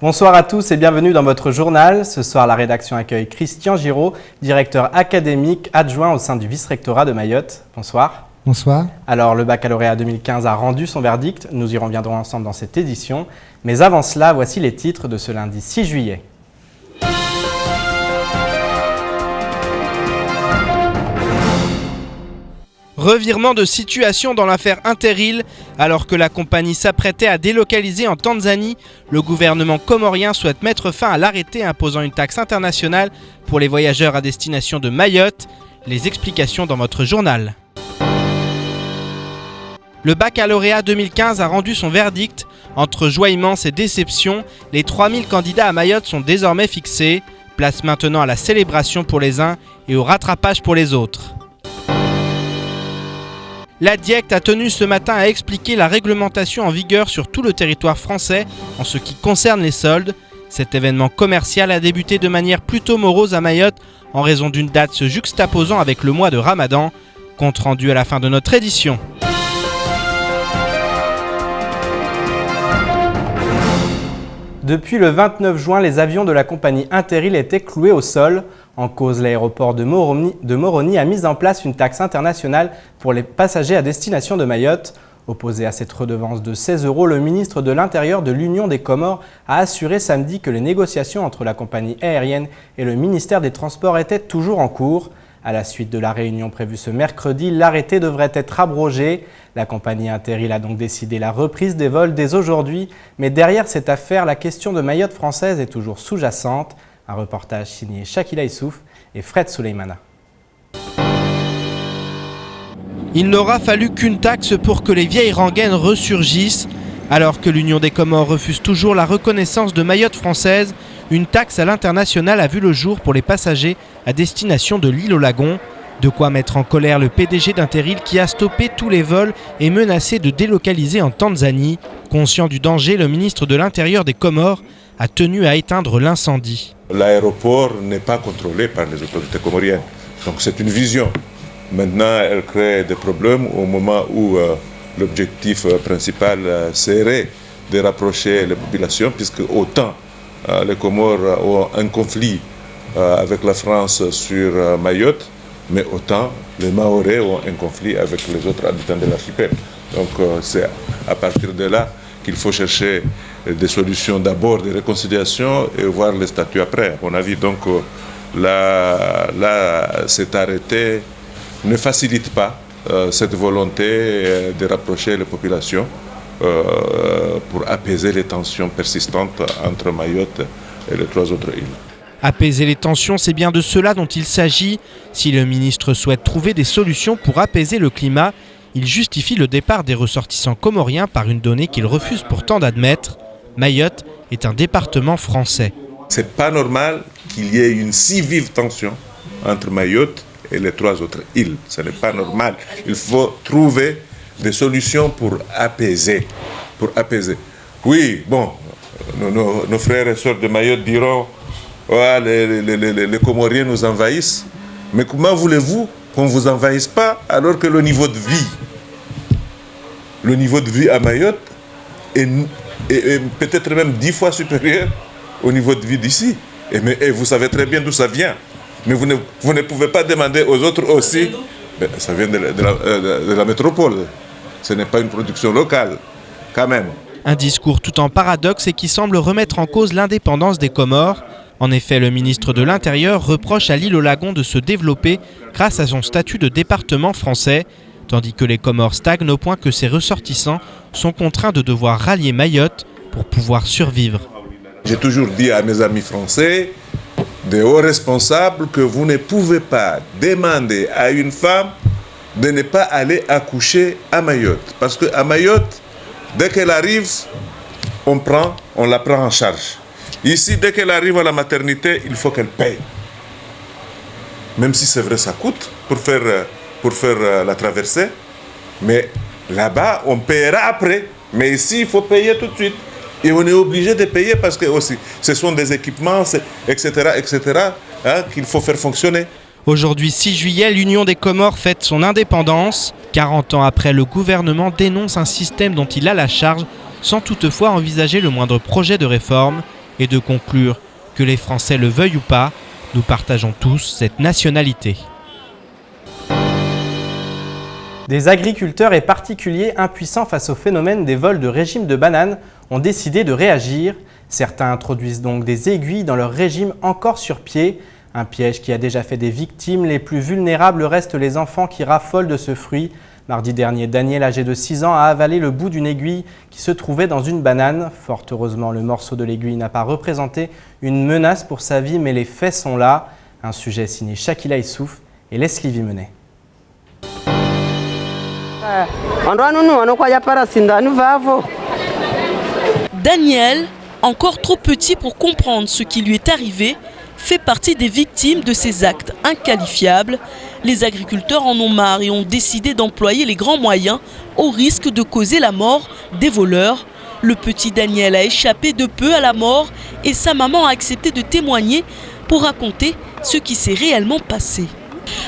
Bonsoir à tous et bienvenue dans votre journal. Ce soir, la rédaction accueille Christian Giraud, directeur académique adjoint au sein du vice-rectorat de Mayotte. Bonsoir. Bonsoir. Alors, le baccalauréat 2015 a rendu son verdict. Nous y reviendrons ensemble dans cette édition. Mais avant cela, voici les titres de ce lundi 6 juillet. Revirement de situation dans l'affaire Interrail. Alors que la compagnie s'apprêtait à délocaliser en Tanzanie, le gouvernement comorien souhaite mettre fin à l'arrêté imposant une taxe internationale pour les voyageurs à destination de Mayotte. Les explications dans votre journal. Le baccalauréat 2015 a rendu son verdict. Entre joie immense et déception, les 3000 candidats à Mayotte sont désormais fixés. Place maintenant à la célébration pour les uns et au rattrapage pour les autres. La DIECT a tenu ce matin à expliquer la réglementation en vigueur sur tout le territoire français en ce qui concerne les soldes. Cet événement commercial a débuté de manière plutôt morose à Mayotte en raison d'une date se juxtaposant avec le mois de Ramadan. Compte rendu à la fin de notre édition. Depuis le 29 juin, les avions de la compagnie Interrail étaient cloués au sol. En cause, l'aéroport de Moroni a mis en place une taxe internationale pour les passagers à destination de Mayotte. Opposé à cette redevance de 16 €, le ministre de l'Intérieur de l'Union des Comores a assuré samedi que les négociations entre la compagnie aérienne et le ministère des Transports étaient toujours en cours. À la suite de la réunion prévue ce mercredi, l'arrêté devrait être abrogé. La compagnie Interrail a donc décidé la reprise des vols dès aujourd'hui. Mais derrière cette affaire, la question de Mayotte française est toujours sous-jacente. Un reportage signé Shakila Issouf et Fred Souleymana. Il n'aura fallu qu'une taxe pour que les vieilles rengaines ressurgissent. Alors que l'Union des Comores refuse toujours la reconnaissance de Mayotte française, une taxe à l'international a vu le jour pour les passagers à destination de l'île aux Lagons. De quoi mettre en colère le PDG d'Interrail qui a stoppé tous les vols et menacé de délocaliser en Tanzanie. Conscient du danger, le ministre de l'Intérieur des Comores a tenu à éteindre l'incendie. L'aéroport n'est pas contrôlé par les autorités comoriennes, donc c'est une vision. Maintenant, elle crée des problèmes au moment où l'objectif principal serait de rapprocher les populations, puisque autant les Comores ont un conflit avec la France sur Mayotte, mais autant les Mahorais ont un conflit avec les autres habitants de l'archipel. Donc c'est à partir de là qu'il faut chercher des solutions d'abord de réconciliation et voir les statuts après. À mon avis, donc là, cet arrêté ne facilite pas cette volonté de rapprocher les populations pour apaiser les tensions persistantes entre Mayotte et les 3 autres îles. Apaiser les tensions, c'est bien de cela dont il s'agit. Si le ministre souhaite trouver des solutions pour apaiser le climat, il justifie le départ des ressortissants comoriens par une donnée qu'il refuse pourtant d'admettre. Mayotte est un département français. C'est pas normal qu'il y ait une si vive tension entre Mayotte et les 3 autres îles. Ce n'est pas normal. Il faut trouver des solutions pour apaiser. Oui, bon, nos frères et sœurs de Mayotte diront ouais, les Comoriens nous envahissent. Mais comment voulez-vous qu'on ne vous envahisse pas alors que le niveau de vie à Mayotte est peut-être même 10 fois supérieur au niveau de vie d'ici. Et vous savez très bien d'où ça vient. Mais vous ne pouvez pas demander aux autres aussi. Mais ça vient de la métropole. Ce n'est pas une production locale, quand même. Un discours tout en paradoxe et qui semble remettre en cause l'indépendance des Comores. En effet, le ministre de l'Intérieur reproche à l'île aux Lagons de se développer grâce à son statut de département français, tandis que les Comores stagnent au point que ses ressortissants sont contraints de devoir rallier Mayotte pour pouvoir survivre. J'ai toujours dit à mes amis français, des hauts responsables, que vous ne pouvez pas demander à une femme de ne pas aller accoucher à Mayotte. Parce qu'à Mayotte, dès qu'elle arrive, on la prend en charge. Ici, dès qu'elle arrive à la maternité, il faut qu'elle paye. Même si c'est vrai, ça coûte pour faire la traversée. Mais là-bas, on paiera après. Mais ici, il faut payer tout de suite. Et on est obligé de payer parce que aussi, ce sont des équipements, etc., qu'il faut faire fonctionner. Aujourd'hui 6 juillet, l'Union des Comores fête son indépendance. 40 ans après, le gouvernement dénonce un système dont il a la charge sans toutefois envisager le moindre projet de réforme. et de conclure que les Français le veuillent ou pas, nous partageons tous cette nationalité. Des agriculteurs et particuliers impuissants face au phénomène des vols de régime de bananes ont décidé de réagir. Certains introduisent donc des aiguilles dans leur régime encore sur pied. Un piège qui a déjà fait des victimes. Les plus vulnérables restent les enfants qui raffolent de ce fruit. Mardi dernier, Daniel, âgé de 6 ans, a avalé le bout d'une aiguille qui se trouvait dans une banane. Fort heureusement, le morceau de l'aiguille n'a pas représenté une menace pour sa vie, mais les faits sont là. Un sujet signé Shakila Issouf et Leslie Vimenet. Daniel, encore trop petit pour comprendre ce qui lui est arrivé, fait partie des victimes de ces actes inqualifiables. Les agriculteurs en ont marre et ont décidé d'employer les grands moyens au risque de causer la mort des voleurs. Le petit Daniel a échappé de peu à la mort et sa maman a accepté de témoigner pour raconter ce qui s'est réellement passé.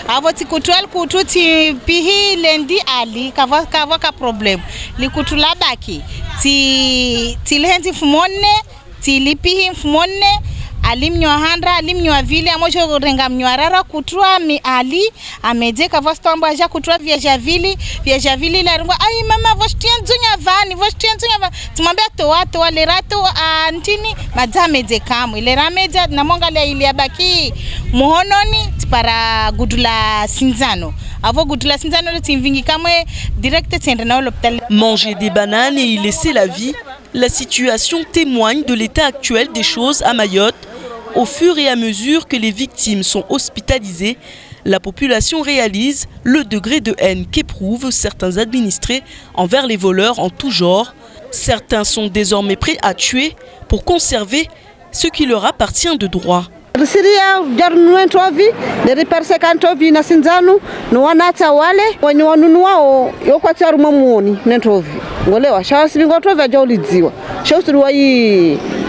Avoti kutual kututi pihi lendi ali kava ka problem li kutula baki ti lendi fumonne ti lipihi fumonne alim nyohandra alim nyavile amojo renga mnyorara kutua mi ali ameje kava stomba ja kutua vya javili la rengo ai mama vostien zunya vani tumambia toa lerato antini madame de kamu ile rameja na monga le ile baki muhononi para gudula sinzano avo gudula sinzano le timvingi kamwe direct tendre na l'hôpital. Manger des bananes et y laisser la vie, la situation témoigne de l'état actuel des choses à Mayotte. Au fur et à mesure que les victimes sont hospitalisées, la population réalise le degré de haine qu'éprouvent certains administrés envers les voleurs en tout genre. Certains sont désormais prêts à tuer pour conserver ce qui leur appartient de droit. Siria jarnu entovi de persecantovi na sinzanu no wanata wale wenye wanunuao yokwatsaru mamuoni nentovi ngolewa shawasi bingotovi ajaulidziwa shawsi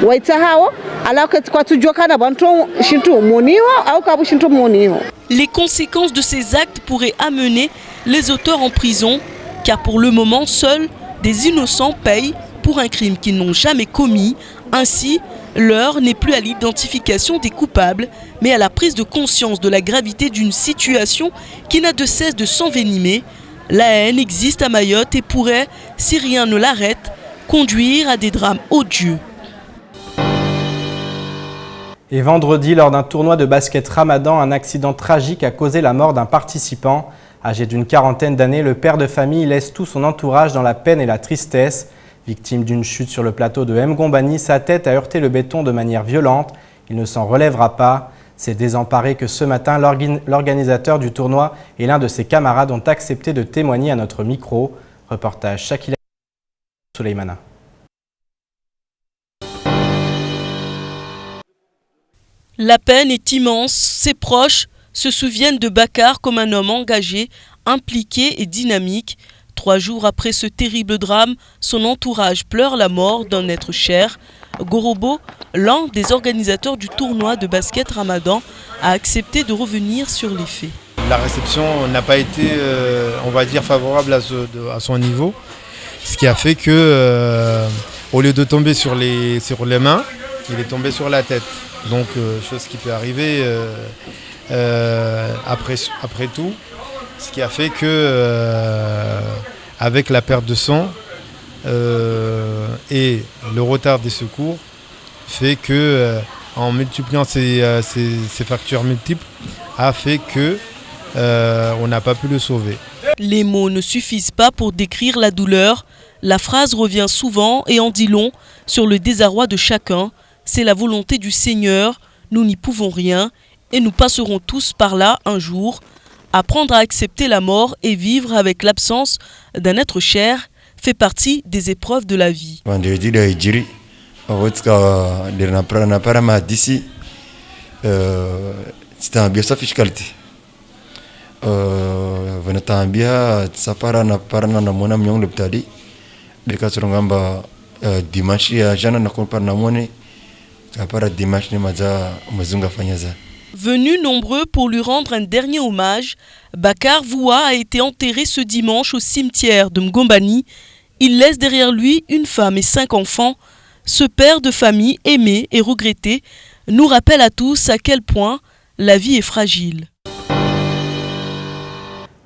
waitahawo alaka kwatujwa kana bantu shintu muniwa au kabu shintu muniwa. Les conséquences de ces actes pourraient amener les auteurs en prison car pour le moment seuls des innocents payent pour un crime qu'ils n'ont jamais commis. Ainsi, l'heure n'est plus à l'identification des coupables, mais à la prise de conscience de la gravité d'une situation qui n'a de cesse de s'envenimer. La haine existe à Mayotte et pourrait, si rien ne l'arrête, conduire à des drames odieux. Et vendredi, lors d'un tournoi de basket Ramadan, un accident tragique a causé la mort d'un participant. Âgé d'une quarantaine d'années, le père de famille laisse tout son entourage dans la peine et la tristesse. Victime d'une chute sur le plateau de Mgombani, sa tête a heurté le béton de manière violente. Il ne s'en relèvera pas. C'est désemparé que ce matin, l'organisateur du tournoi et l'un de ses camarades ont accepté de témoigner à notre micro. Reportage Shakila Souleymana. La peine est immense. Ses proches se souviennent de Bakar comme un homme engagé, impliqué et dynamique. 3 jours après ce terrible drame, son entourage pleure la mort d'un être cher. Gorobo, l'un des organisateurs du tournoi de basket Ramadan, a accepté de revenir sur les faits. La réception n'a pas été, on va dire, favorable à son niveau. Ce qui a fait que, au lieu de tomber sur les mains, il est tombé sur la tête. Donc, chose qui peut arriver après tout. Ce qui a fait que, avec la perte de sang et le retard des secours, fait que, en multipliant ces facteurs multiples, a fait que on n'a pas pu le sauver. Les mots ne suffisent pas pour décrire la douleur. La phrase revient souvent et en dit long sur le désarroi de chacun. C'est la volonté du Seigneur, nous n'y pouvons rien et nous passerons tous par là un jour. Apprendre à accepter la mort et vivre avec l'absence d'un être cher fait partie des épreuves de la vie. Venus nombreux pour lui rendre un dernier hommage, Bakar Voua a été enterré ce dimanche au cimetière de Mgombani. Il laisse derrière lui une femme et 5 enfants. ce père de famille aimé et regretté nous rappelle à tous à quel point la vie est fragile.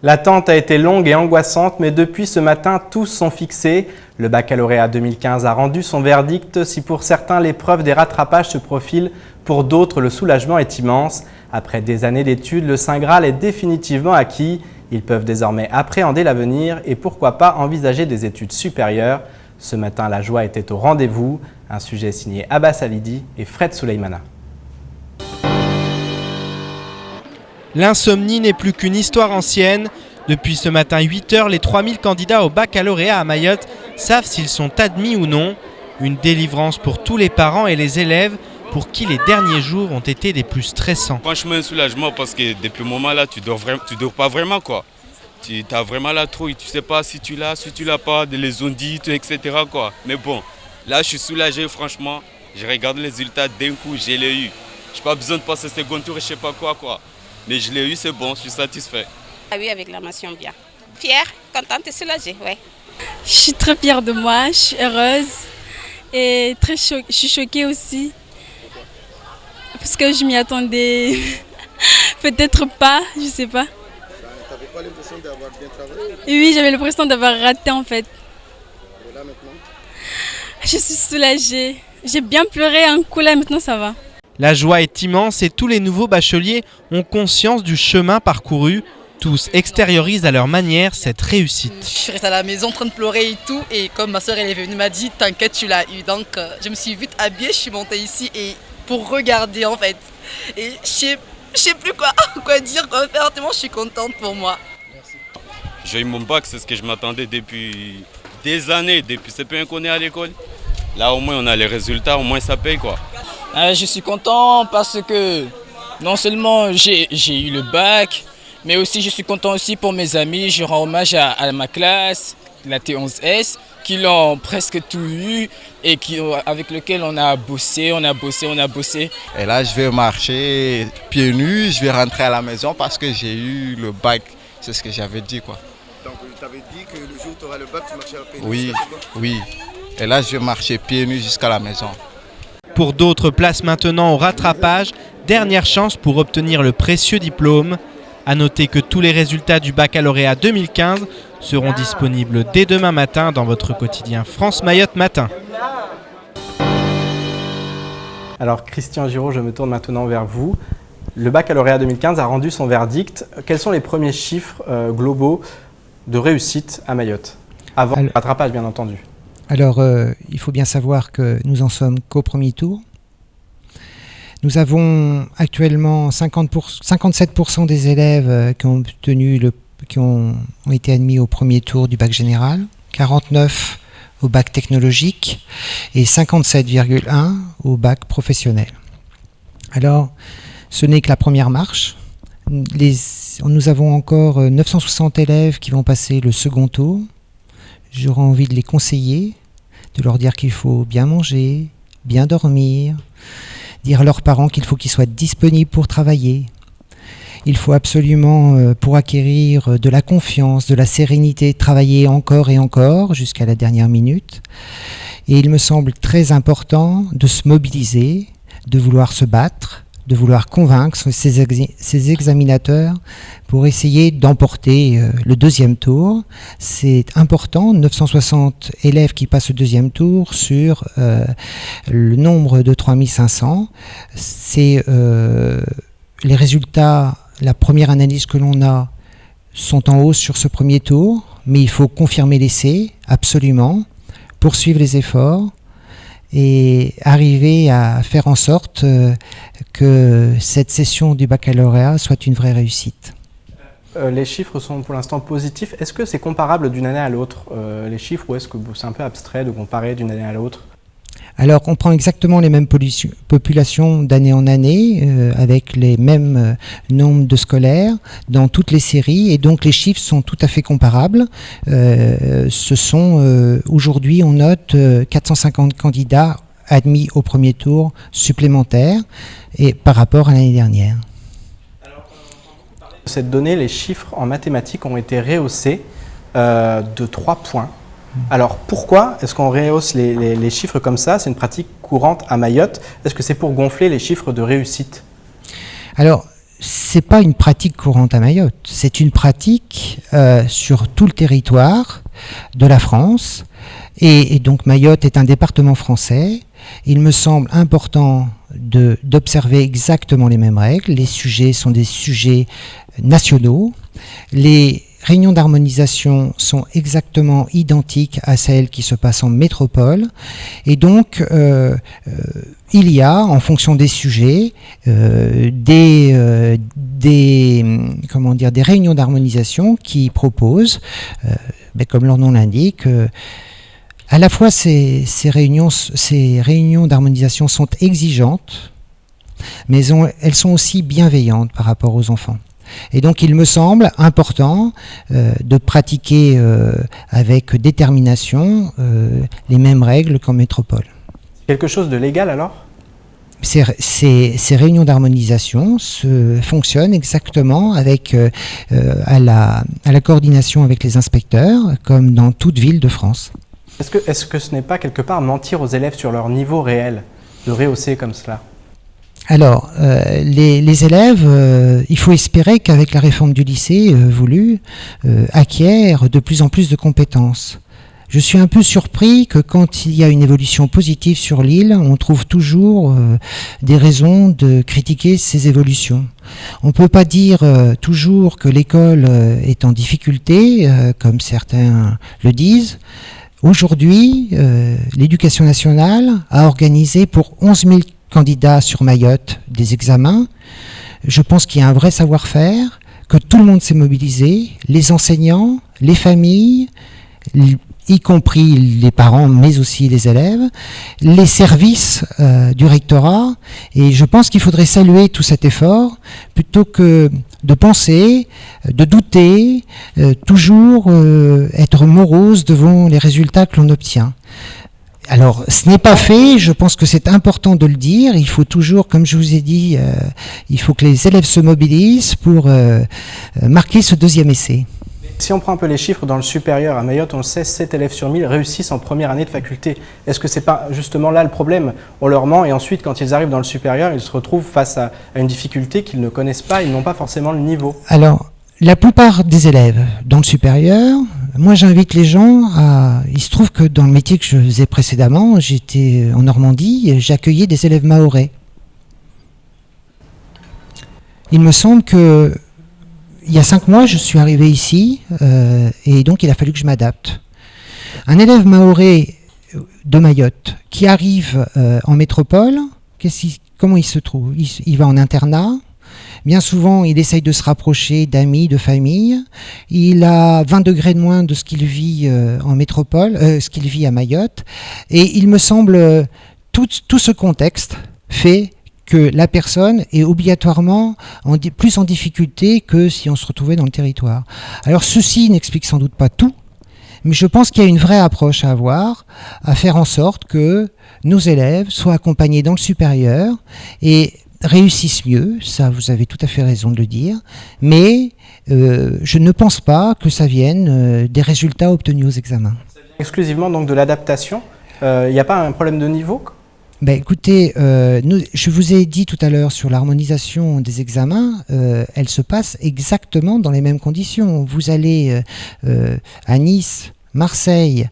L'attente a été longue et angoissante, mais depuis ce matin, tous sont fixés. Le baccalauréat 2015 a rendu son verdict. Si pour certains, l'épreuve des rattrapages se profile, pour d'autres, le soulagement est immense. Après des années d'études, le Saint Graal est définitivement acquis. Ils peuvent désormais appréhender l'avenir et pourquoi pas envisager des études supérieures. Ce matin, la joie était au rendez-vous. Un sujet signé Abbas Alidi et Fred Souleymana. L'insomnie n'est plus qu'une histoire ancienne. Depuis ce matin 8h, les 3000 candidats au baccalauréat à Mayotte savent s'ils sont admis ou non. Une délivrance pour tous les parents et les élèves pour qui les derniers jours ont été des plus stressants. Franchement, un soulagement parce que depuis le moment là, tu dors pas vraiment quoi. Tu as vraiment la trouille, tu sais pas si tu l'as pas, les ondites, etc. quoi. Mais bon, là je suis soulagé franchement. Je regarde les résultats d'un coup, je l'ai eu. J'ai pas besoin de passer second tour et je sais pas quoi. Mais je l'ai eu, c'est bon, je suis satisfait. Ah oui, avec la mention bien. Fière, contente et soulagée, ouais. Je suis très fière de moi, je suis heureuse et je suis choquée aussi. Parce que je m'y attendais peut-être pas, je sais pas. T'avais pas l'impression d'avoir bien travaillé? Oui, j'avais l'impression d'avoir raté en fait. Et là maintenant? Je suis soulagée. J'ai bien pleuré un coup là, maintenant ça va. La joie est immense et tous les nouveaux bacheliers ont conscience du chemin parcouru. Tous extériorisent à leur manière cette réussite. Je suis restée à la maison en train de pleurer et tout. Et comme ma soeur elle est venue, m'a dit t'inquiète, tu l'as eu. Donc je me suis vite habillée, je suis montée ici et pour regarder en fait. Et je sais plus quoi dire, quoi faire. Tellement je suis contente pour moi. J'ai eu mon bac, c'est ce que je m'attendais depuis des années, depuis ce peu qu'on est à l'école. Là au moins on a les résultats, au moins ça paye quoi. Je suis content parce que non seulement j'ai eu le bac, mais aussi je suis content aussi pour mes amis. Je rends hommage à ma classe, la T11S, qui l'ont presque tout eu et avec lequel on a bossé. Et là je vais marcher pieds nus, je vais rentrer à la maison parce que j'ai eu le bac, c'est ce que j'avais dit quoi. Donc tu avais dit que le jour où tu auras le bac, tu marcheras pieds nus? Oui. Et là je vais marcher pieds nus jusqu'à la maison. Pour d'autres, place maintenant au rattrapage. Dernière chance pour obtenir le précieux diplôme. A noter que tous les résultats du baccalauréat 2015 seront disponibles dès demain matin dans votre quotidien France Mayotte Matin. Alors Christian Giraud, je me tourne maintenant vers vous. Le baccalauréat 2015 a rendu son verdict. Quels sont les premiers chiffres globaux de réussite à Mayotte? Avant le rattrapage bien entendu. Alors, il faut bien savoir que nous en sommes qu'au premier tour. Nous avons actuellement 57% des élèves qui ont été admis au premier tour du bac général, 49% au bac technologique et 57,1% au bac professionnel. Alors, ce n'est que la première marche. Nous avons encore 960 élèves qui vont passer le second tour. J'aurais envie de les conseiller, de leur dire qu'il faut bien manger, bien dormir, dire à leurs parents qu'il faut qu'ils soient disponibles pour travailler. Il faut absolument, pour acquérir de la confiance, de la sérénité, travailler encore et encore jusqu'à la dernière minute. Et il me semble très important de se mobiliser, de vouloir se battre, de vouloir convaincre ces examinateurs pour essayer d'emporter le deuxième tour. C'est important, 960 élèves qui passent au deuxième tour sur le nombre de 3500. C'est les résultats, la première analyse que l'on a sont en hausse sur ce premier tour, mais il faut confirmer l'essai, absolument, poursuivre les efforts et arriver à faire en sorte que cette session du baccalauréat soit une vraie réussite. Les chiffres sont pour l'instant positifs. Est-ce que c'est comparable d'une année à l'autre, les chiffres, ou est-ce que c'est un peu abstrait de comparer d'une année à l'autre? Alors, on prend exactement les mêmes populations d'année en année, avec les mêmes nombres de scolaires dans toutes les séries, et donc les chiffres sont tout à fait comparables. Aujourd'hui, on note 450 candidats admis au premier tour supplémentaires et par rapport à l'année dernière. Cette donnée, les chiffres en mathématiques ont été rehaussés de 3 points. Alors pourquoi est-ce qu'on rehausse les chiffres comme ça? C'est une pratique courante à Mayotte. Est-ce que c'est pour gonfler les chiffres de réussite? Alors, c'est pas une pratique courante à Mayotte, c'est une pratique sur tout le territoire de la France. Et donc Mayotte est un département français. Il me semble important d'observer exactement les mêmes règles. Les sujets sont des sujets nationaux. Les réunions d'harmonisation sont exactement identiques à celles qui se passent en métropole. Et donc, il y a, en fonction des sujets, des réunions d'harmonisation qui proposent, comme leur nom l'indique, à la fois ces réunions d'harmonisation sont exigeantes, mais elles sont aussi bienveillantes par rapport aux enfants. Et donc il me semble important de pratiquer avec détermination les mêmes règles qu'en métropole. Quelque chose de légal alors ? Ces réunions d'harmonisation fonctionnent exactement avec, à la coordination avec les inspecteurs, comme dans toute ville de France. Est-ce que ce n'est pas quelque part mentir aux élèves sur leur niveau réel, de rehausser comme cela ? Alors, les élèves, il faut espérer qu'avec la réforme du lycée voulue, acquièrent de plus en plus de compétences. Je suis un peu surpris que quand il y a une évolution positive sur l'île, on trouve toujours des raisons de critiquer ces évolutions. On ne peut pas dire toujours que l'école est en difficulté, comme certains le disent. Aujourd'hui, l'Éducation nationale a organisé pour 11 000 candidats sur Mayotte des examens. Je pense qu'il y a un vrai savoir-faire, que tout le monde s'est mobilisé, les enseignants, les familles, y compris les parents, mais aussi les élèves, les services du rectorat. Et je pense qu'il faudrait saluer tout cet effort, plutôt que de penser, de douter, toujours être morose devant les résultats que l'on obtient. Alors, ce n'est pas fait, je pense que c'est important de le dire. Il faut toujours, comme je vous ai dit, il faut que les élèves se mobilisent pour marquer ce deuxième essai. Si on prend un peu les chiffres dans le supérieur à Mayotte, on le sait, 7 élèves sur 1000 réussissent en première année de faculté. Est-ce que c'est pas justement là le problème? On leur ment et ensuite, quand ils arrivent dans le supérieur, ils se retrouvent face à une difficulté qu'ils ne connaissent pas, ils n'ont pas forcément le niveau. Alors, la plupart des élèves dans le supérieur, moi j'invite les gens à... Il se trouve que dans le métier que je faisais précédemment, j'étais en Normandie, j'accueillais des élèves mahorais. Il me semble que il y a 5 mois, je suis arrivé ici et donc il a fallu que je m'adapte. Un élève mahorais de Mayotte qui arrive en métropole, comment il se trouve? Il va en internat. Bien souvent, il essaye de se rapprocher d'amis, de famille. Il a 20 degrés de moins de ce qu'il vit en métropole, ce qu'il vit à Mayotte. Et il me semble, tout ce contexte fait que la personne est obligatoirement plus en difficulté que si on se retrouvait dans le territoire. Alors ceci n'explique sans doute pas tout, mais je pense qu'il y a une vraie approche à avoir, à faire en sorte que nos élèves soient accompagnés dans le supérieur et réussissent mieux, ça vous avez tout à fait raison de le dire, mais je ne pense pas que ça vienne des résultats obtenus aux examens. Exclusivement donc de l'adaptation, il n'y a pas un problème de niveau ? Ben, écoutez, je vous ai dit tout à l'heure sur l'harmonisation des examens, elle se passe exactement dans les mêmes conditions. Vous allez à Nice, Marseille,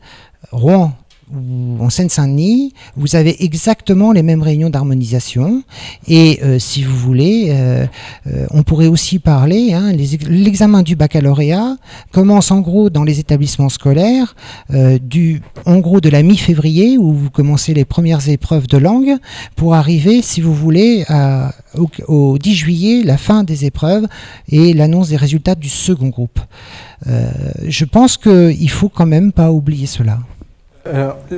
Rouen ou en Seine-Saint-Denis, vous avez exactement les mêmes réunions d'harmonisation. Et si vous voulez, on pourrait aussi parler, l'examen du baccalauréat commence en gros dans les établissements scolaires, en gros de la mi-février où vous commencez les premières épreuves de langue pour arriver, si vous voulez, au 10 juillet, la fin des épreuves et l'annonce des résultats du second groupe. Je pense qu'il ne faut quand même pas oublier cela.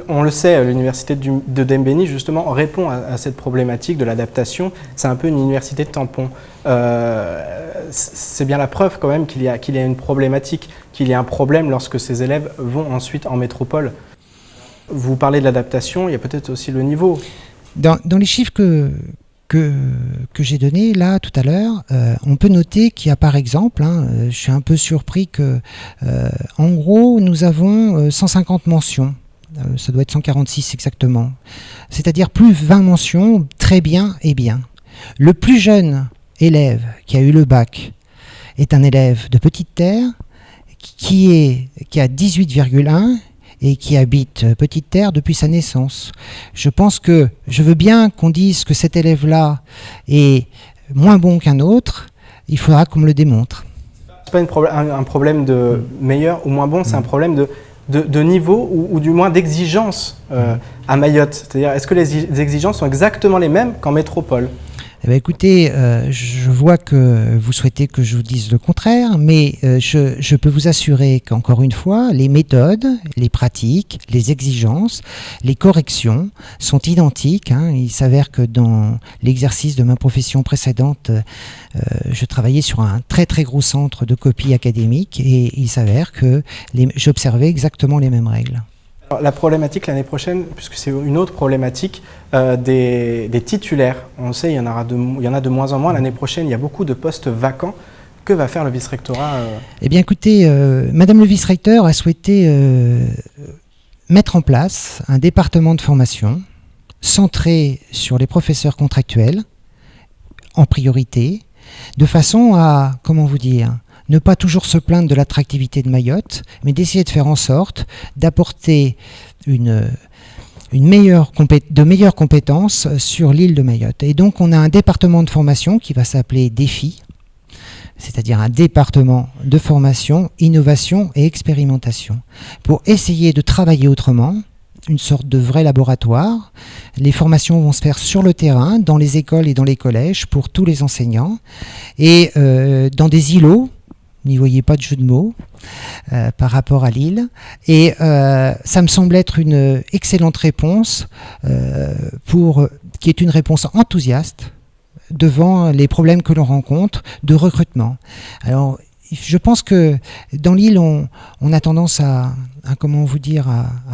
On le sait, l'université de Dembéni, justement, répond à cette problématique de l'adaptation. C'est un peu une université de tampon. C'est bien la preuve quand même qu'il y a une problématique, qu'il y a un problème lorsque ces élèves vont ensuite en métropole. Vous parlez de l'adaptation, il y a peut-être aussi le niveau. Dans les chiffres que que j'ai données là tout à l'heure, on peut noter qu'il y a par exemple, je suis un peu surpris que en gros nous avons 150 mentions, ça doit être 146 exactement, c'est-à-dire plus 20 mentions, très bien et bien. Le plus jeune élève qui a eu le bac est un élève de Petite Terre qui a 18,1 et qui habite Petite Terre depuis sa naissance. Je pense que je veux bien qu'on dise que cet élève-là est moins bon qu'un autre, il faudra qu'on me le démontre. Ce n'est pas un problème de meilleur ou moins bon, c'est un problème de niveau ou du moins d'exigence à Mayotte. C'est-à-dire, est-ce que les exigences sont exactement les mêmes qu'en métropole ? Eh bien, écoutez, je vois que vous souhaitez que je vous dise le contraire, mais je peux vous assurer qu'encore une fois, les méthodes, les pratiques, les exigences, les corrections sont identiques. Il s'avère que dans l'exercice de ma profession précédente, je travaillais sur un très très gros centre de copie académique et il s'avère que j'observais exactement les mêmes règles. La problématique l'année prochaine, puisque c'est une autre problématique, des titulaires. On sait, il y en a de moins en moins. L'année prochaine, il y a beaucoup de postes vacants. Que va faire le vice-rectorat Eh bien écoutez, Madame le vice-recteur a souhaité mettre en place un département de formation centré sur les professeurs contractuels en priorité, de façon à, comment vous dire, ne pas toujours se plaindre de l'attractivité de Mayotte, mais d'essayer de faire en sorte d'apporter de meilleures compétences sur l'île de Mayotte. Et donc on a un département de formation qui va s'appeler DEFI, c'est-à-dire un département de formation, innovation et expérimentation, pour essayer de travailler autrement, une sorte de vrai laboratoire. Les formations vont se faire sur le terrain, dans les écoles et dans les collèges, pour tous les enseignants, et dans des îlots. N'y voyez pas de jeu de mots par rapport à Lille. Et ça me semble être une excellente réponse qui est une réponse enthousiaste devant les problèmes que l'on rencontre de recrutement. Alors, je pense que dans l'île, on a tendance à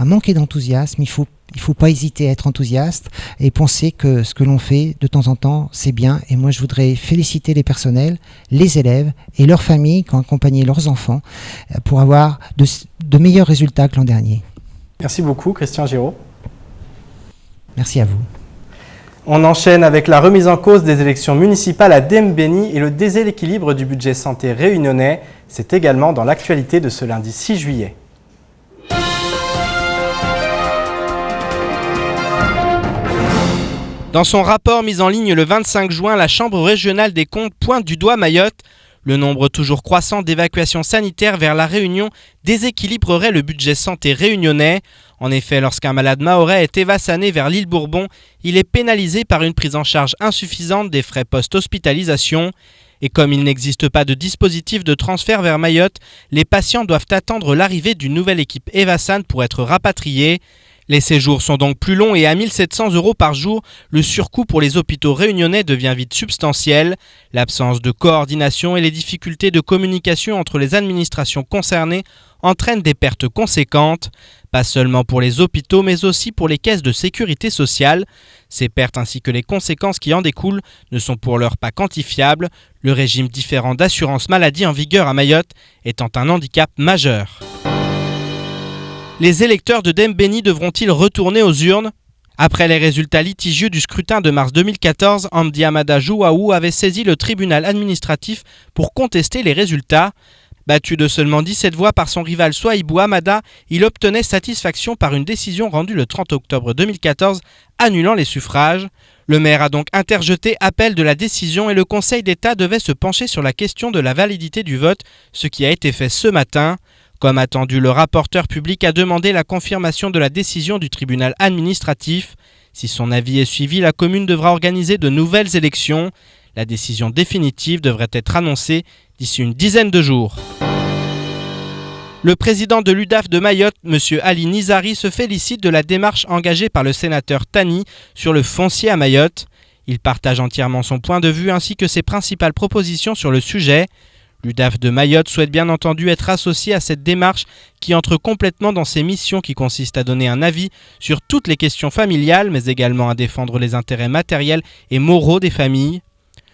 manquer d'enthousiasme. Il faut pas hésiter à être enthousiaste et penser que ce que l'on fait de temps en temps, c'est bien. Et moi, je voudrais féliciter les personnels, les élèves et leurs familles qui ont accompagné leurs enfants pour avoir de meilleurs résultats que l'an dernier. Merci beaucoup, Christian Giraud. Merci à vous. On enchaîne avec la remise en cause des élections municipales à Dembéni et le déséquilibre du budget santé réunionnais. C'est également dans l'actualité de ce lundi 6 juillet. Dans son rapport mis en ligne le 25 juin, la Chambre régionale des comptes pointe du doigt Mayotte. Le nombre toujours croissant d'évacuations sanitaires vers la Réunion déséquilibrerait le budget santé réunionnais. En effet, lorsqu'un malade mahorais est évassané vers l'île Bourbon, il est pénalisé par une prise en charge insuffisante des frais post-hospitalisation. Et comme il n'existe pas de dispositif de transfert vers Mayotte, les patients doivent attendre l'arrivée d'une nouvelle équipe Evasan pour être rapatriés. Les séjours sont donc plus longs et à 1 700 € par jour, le surcoût pour les hôpitaux réunionnais devient vite substantiel. L'absence de coordination et les difficultés de communication entre les administrations concernées entraînent des pertes conséquentes, pas seulement pour les hôpitaux mais aussi pour les caisses de sécurité sociale. Ces pertes ainsi que les conséquences qui en découlent ne sont pour l'heure pas quantifiables, le régime différent d'assurance maladie en vigueur à Mayotte étant un handicap majeur. Les électeurs de Dembéni devront-ils retourner aux urnes ? Après les résultats litigieux du scrutin de mars 2014, Amdi Amada Jouaou avait saisi le tribunal administratif pour contester les résultats. Battu de seulement 17 voix par son rival Souaïbou Amada, il obtenait satisfaction par une décision rendue le 30 octobre 2014 annulant les suffrages. Le maire a donc interjeté appel de la décision et le Conseil d'État devait se pencher sur la question de la validité du vote, ce qui a été fait ce matin. Comme attendu, le rapporteur public a demandé la confirmation de la décision du tribunal administratif. Si son avis est suivi, la commune devra organiser de nouvelles élections. La décision définitive devrait être annoncée d'ici une dizaine de jours. Le président de l'UDAF de Mayotte, M. Ali Nizari, se félicite de la démarche engagée par le sénateur Tani sur le foncier à Mayotte. Il partage entièrement son point de vue ainsi que ses principales propositions sur le sujet. L'UDAF de Mayotte souhaite bien entendu être associé à cette démarche qui entre complètement dans ses missions qui consistent à donner un avis sur toutes les questions familiales, mais également à défendre les intérêts matériels et moraux des familles.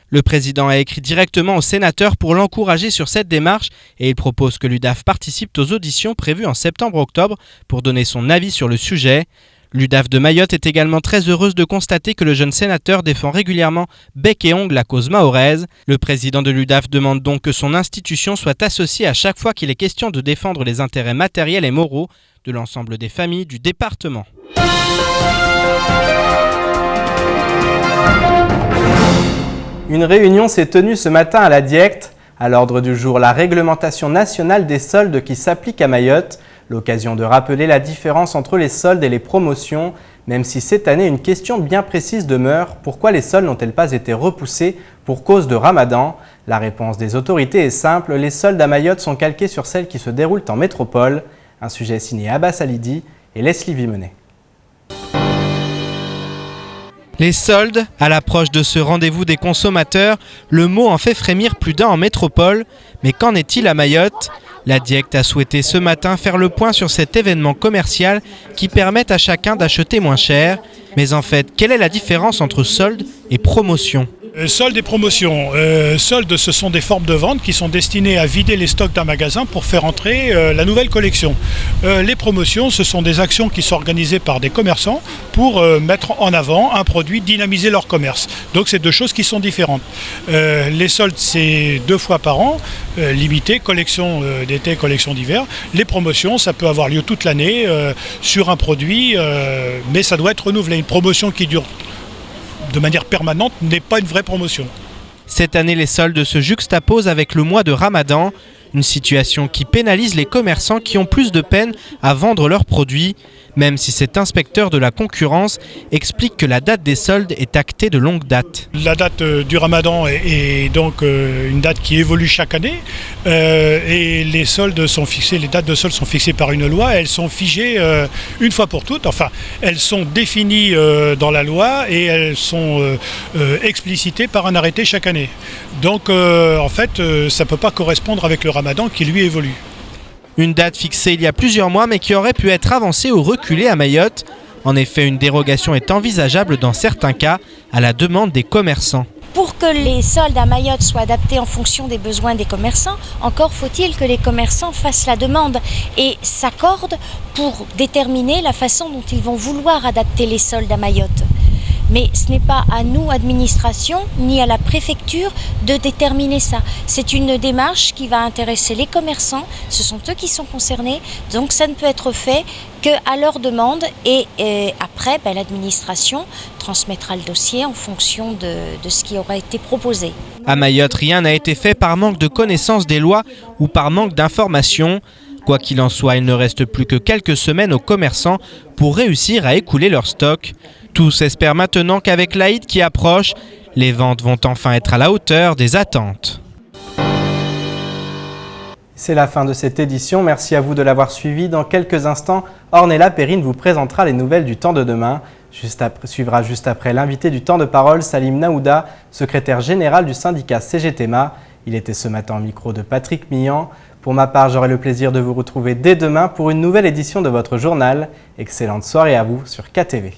Le président a écrit directement au sénateur pour l'encourager sur cette démarche et il propose que l'UDAF participe aux auditions prévues en septembre-octobre pour donner son avis sur le sujet. L'UDAF de Mayotte est également très heureuse de constater que le jeune sénateur défend régulièrement bec et ongle la cause mahoraise. Le président de l'UDAF demande donc que son institution soit associée à chaque fois qu'il est question de défendre les intérêts matériels et moraux de l'ensemble des familles du département. Une réunion s'est tenue ce matin à la Diecte. À l'ordre du jour, la réglementation nationale des soldes qui s'applique à Mayotte. L'occasion de rappeler la différence entre les soldes et les promotions, même si cette année une question bien précise demeure. Pourquoi les soldes n'ont-elles pas été repoussées pour cause de Ramadan? La réponse des autorités est simple, les soldes à Mayotte sont calqués sur celles qui se déroulent en métropole. Un sujet signé Abbas Alidi et Leslie Vimenet. Les soldes, à l'approche de ce rendez-vous des consommateurs, le mot en fait frémir plus d'un en métropole. Mais qu'en est-il à Mayotte? La Diecte a souhaité ce matin faire le point sur cet événement commercial qui permet à chacun d'acheter moins cher. Mais en fait, quelle est la différence entre soldes et promotion? Soldes et promotions. Soldes, ce sont des formes de vente qui sont destinées à vider les stocks d'un magasin pour faire entrer la nouvelle collection. Les promotions, ce sont des actions qui sont organisées par des commerçants pour mettre en avant un produit, dynamiser leur commerce. Donc c'est deux choses qui sont différentes. Les soldes, c'est 2 fois par an, limité, collection d'été, collection d'hiver. Les promotions, ça peut avoir lieu toute l'année sur un produit, mais ça doit être renouvelé. Une promotion qui dure de manière permanente n'est pas une vraie promotion. Cette année, les soldes se juxtaposent avec le mois de Ramadan, une situation qui pénalise les commerçants qui ont plus de peine à vendre leurs produits, même si cet inspecteur de la concurrence explique que la date des soldes est actée de longue date. La date du Ramadan est donc une date qui évolue chaque année et les soldes sont fixées, les dates de soldes sont fixées par une loi, elles sont figées une fois pour toutes, enfin elles sont définies dans la loi et elles sont explicitées par un arrêté chaque année. Donc en fait ça ne peut pas correspondre avec le Ramadan qui lui évolue. Une date fixée il y a plusieurs mois mais qui aurait pu être avancée ou reculée à Mayotte. En effet, une dérogation est envisageable dans certains cas à la demande des commerçants. Pour que les soldes à Mayotte soient adaptés en fonction des besoins des commerçants, encore faut-il que les commerçants fassent la demande et s'accordent pour déterminer la façon dont ils vont vouloir adapter les soldes à Mayotte. Mais ce n'est pas à nous, administration, ni à la préfecture de déterminer ça. C'est une démarche qui va intéresser les commerçants, ce sont eux qui sont concernés, donc ça ne peut être fait qu'à leur demande et après l'administration transmettra le dossier en fonction de ce qui aura été proposé. À Mayotte, rien n'a été fait par manque de connaissance des lois ou par manque d'information. Quoi qu'il en soit, il ne reste plus que quelques semaines aux commerçants pour réussir à écouler leur stock. Tous espèrent maintenant qu'avec l'Aïd qui approche, les ventes vont enfin être à la hauteur des attentes. C'est la fin de cette édition. Merci à vous de l'avoir suivi. Dans quelques instants, Ornella Perrine vous présentera les nouvelles du temps de demain. Suivra juste après l'invité du temps de parole, Salim Naouda, secrétaire général du syndicat CGTMA. Il était ce matin au micro de Patrick Millan. Pour ma part, j'aurai le plaisir de vous retrouver dès demain pour une nouvelle édition de votre journal. Excellente soirée à vous sur KTV.